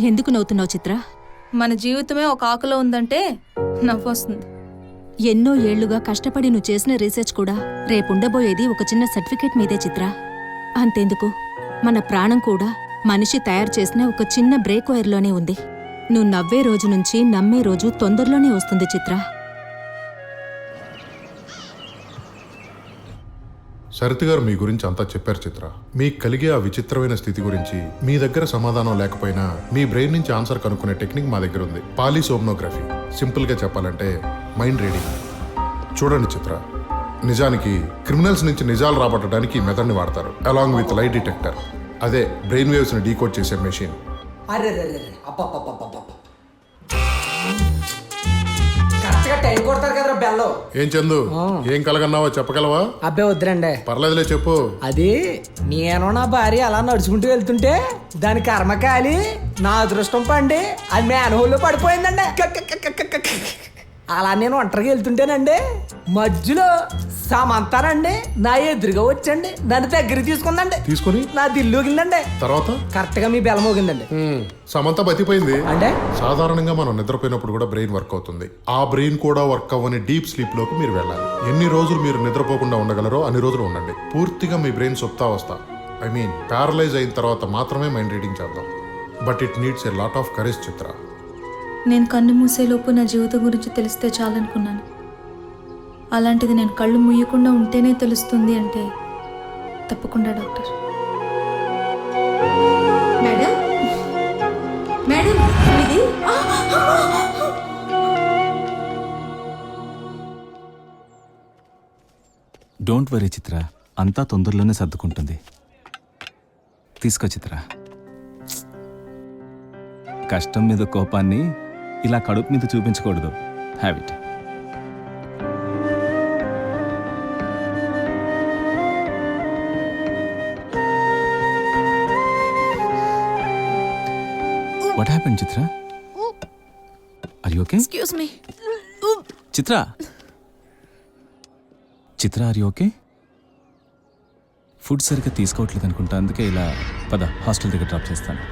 ఎందుకు నవ్వుతున్నావు చిత్ర? మన జీవితమే ఒక ఆకులో ఉందంటే నవ్వొస్తుంది. ఎన్నో ఏళ్లుగా కష్టపడి నువ్వు చేసిన రీసెర్చ్ కూడా రేపుండబోయేది ఒక చిన్న సర్టిఫికేట్ మీదే చిత్ర. అంతెందుకు, మన ప్రాణం కూడా మనిషి తయారు చేసిన ఒక చిన్న బ్రేక్ వైర్లోనే ఉంది. నువ్వు నవ్వే రోజు నుంచి నమ్మే రోజు తొందరలోనే వస్తుంది చిత్ర. సరిత గారు మీ గురించి అంతా చెప్పారు చిత్ర. మీకు కలిగే ఆ విచిత్రమైన స్థితి గురించి మీ దగ్గర సమాధానం లేకపోయినా మీ బ్రెయిన్ నుంచి ఆన్సర్ కనుక్కునే టెక్నిక్ మా దగ్గర ఉంది. పాలీసోమ్నోగ్రఫీ. సింపుల్గా చెప్పాలంటే మైండ్ రీడింగ్. చూడండి చిత్ర, నిజానికి క్రిమినల్స్ నుంచి నిజాలు రాబట్టడానికి ఈ మెథడ్ని వాడతారు, అలాంగ్ విత్ లైట్ డిటెక్టర్. అదే బ్రెయిన్ వేవ్స్ని డీకోడ్ చేసే మెషిన్. టైం కొడతారు కదరా బెల్లం. ఏం చందు, ఏం కలగన్నావో చెప్పగలవా? అబ్బే వద్దురండి. పర్లేదులే చెప్పు. అది నేను నా భార్య అలా నడుచుకుంటూ వెళ్తుంటే దాని కర్మ కాలి నా అదృష్టం పండి అది మ్యాన్హోల్లో పడిపోయిందండి. అలా నేను ఒంటరిగా వెళ్తుంటేనండి మధ్యలో సమంతానండి నా ఎదురుగా వచ్చండి నన్ను దగ్గర తీసుకుందండి. నా దిల్లుగిందండి. తర్వాత కరెక్ట్ గా మీ బెల్లం మోగిందండి. సమంత బతిపోయింది అంటే సాధారణంగా మనం నిద్రపోయినప్పుడు కూడా బ్రెయిన్ వర్క్ అవుతుంది. ఆ బ్రెయిన్ కూడా వర్క్ అవ్వని డీప్ స్లీప్ లోకి మీరు వెళ్ళాలి. ఎన్ని రోజులు మీరు నిద్రపోకుండా ఉండగలరో అన్ని రోజులు ఉండండి. పూర్తిగా మీ బ్రెయిన్ సుప్తావస్థ, ఐ మీన్ ప్యారలైజ్ అయిన తర్వాత మాత్రమే మైండ్ రీడింగ్ చేద్దాం. But it needs a lot of courage Chitra. నేను కన్ను మూసేలోపు నా జీవితం గురించి తెలిస్తే చాలనుకున్నాను. అలాంటిది నేను కళ్ళు మూయకుండా ఉంటేనే తెలుస్తుంది అంటే తప్పకుండా డాక్టర్. మేడం, మేడం, ఇది డోంట్ వరీ చిత్ర, అంతా తొందరలోనే సర్దుకుంటుంది. తీసుకో చిత్ర. కష్టం మీద కోపాన్ని ఇలా కడుపు మీద చూపించకూడదు. Habit. What happened Chitra? Are you okay? Excuse me. Chitra, Chitra are you okay? Food సరిగ్గా తీసుకోవట్లేదు అనుకుంటా, అందుకే ఇలా పద హాస్టల్ దగ్గర డ్రాప్ చేస్తాను.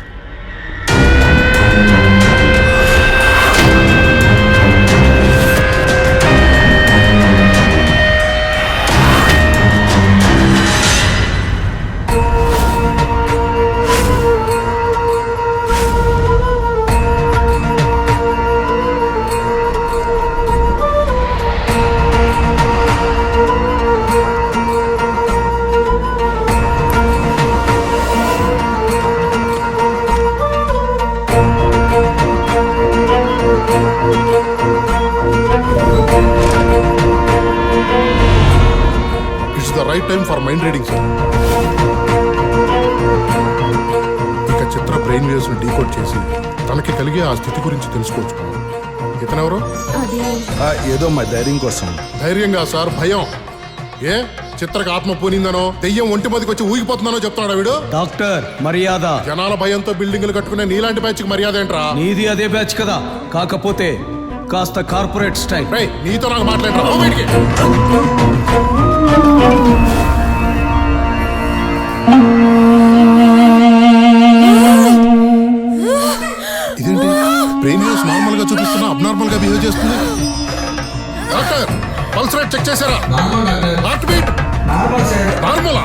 Right time for mind reading sir. ఇక చిత్ర బ్రెయిన్ వేవ్స్ ని డీకోడ్ చేసి తనకి కలిగే ఆ స్థితి గురించి తెలుసుకోవచ్చు. ఇతనెవరు? ఏదో మా ధైర్యం కోసం. ధైర్యంగా సార్, భయం. ఏ చిత్రకు ఆత్మ పోనిందనో దెయ్యం ఒంటి మీదకి వచ్చి ఊగిపోతున్నానో చెప్తున్నాడా వీడు? డాక్టర్ మర్యాద. జనాల భయంతో బిల్డింగ్లు కట్టుకునే నీలాంటి బ్యాచ్ కి మర్యాద ఏంట్రా? నీది అదే బ్యాచ్ కదా, కాకపోతే కాస్త కార్పొరేట్ స్టైల్. నీతో నాకు మాట్లాడరా బయటికి. ఇదేంటి బ్రెయిన్ వేవ్స్ నార్మల్ గా చూపిస్తున్నా అబ్నార్మల్ గా బిహేవ్ చేస్తుంది? డాక్టర్, పల్స్ రేట్ చెక్ చేశారా? హార్ట్ బీట్ నార్మలా?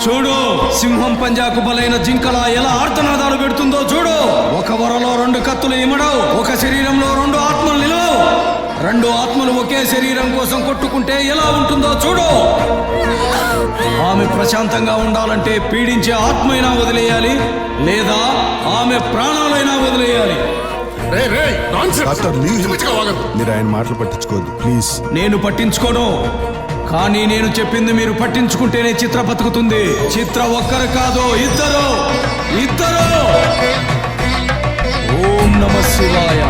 చూడు, సింహం పంజాకు బలైన జింకలా ఎలా ఆర్తనాదాలు పెడుతుందో చూడు. ఒక వరలో రెండు కత్తులు ఇమడవు, ఒక శరీరంలో రెండు ఆత్మలు నిలవు. రెండు ఆత్మలు ఒకే శరీరం కోసం కొట్టుకుంటే ఎలా ఉంటుందో చూడు. ఆమె ప్రశాంతంగా ఉండాలంటే పీడించే ఆత్మైనా వదిలేయాలి, లేదా ఆమె ప్రాణాలైనా వదిలేయాలి. మీరు ఆయన మాటలు పట్టించుకోవద్దు ప్లీజ్. నేను పట్టించుకోను, కానీ నేను చెప్పింది మీరు పట్టించుకుంటేనే చిత్ర బతుకుతుంది. చిత్ర ఒక్కరు కాదు, ఇద్దరు. ఓం నమః శివాయ.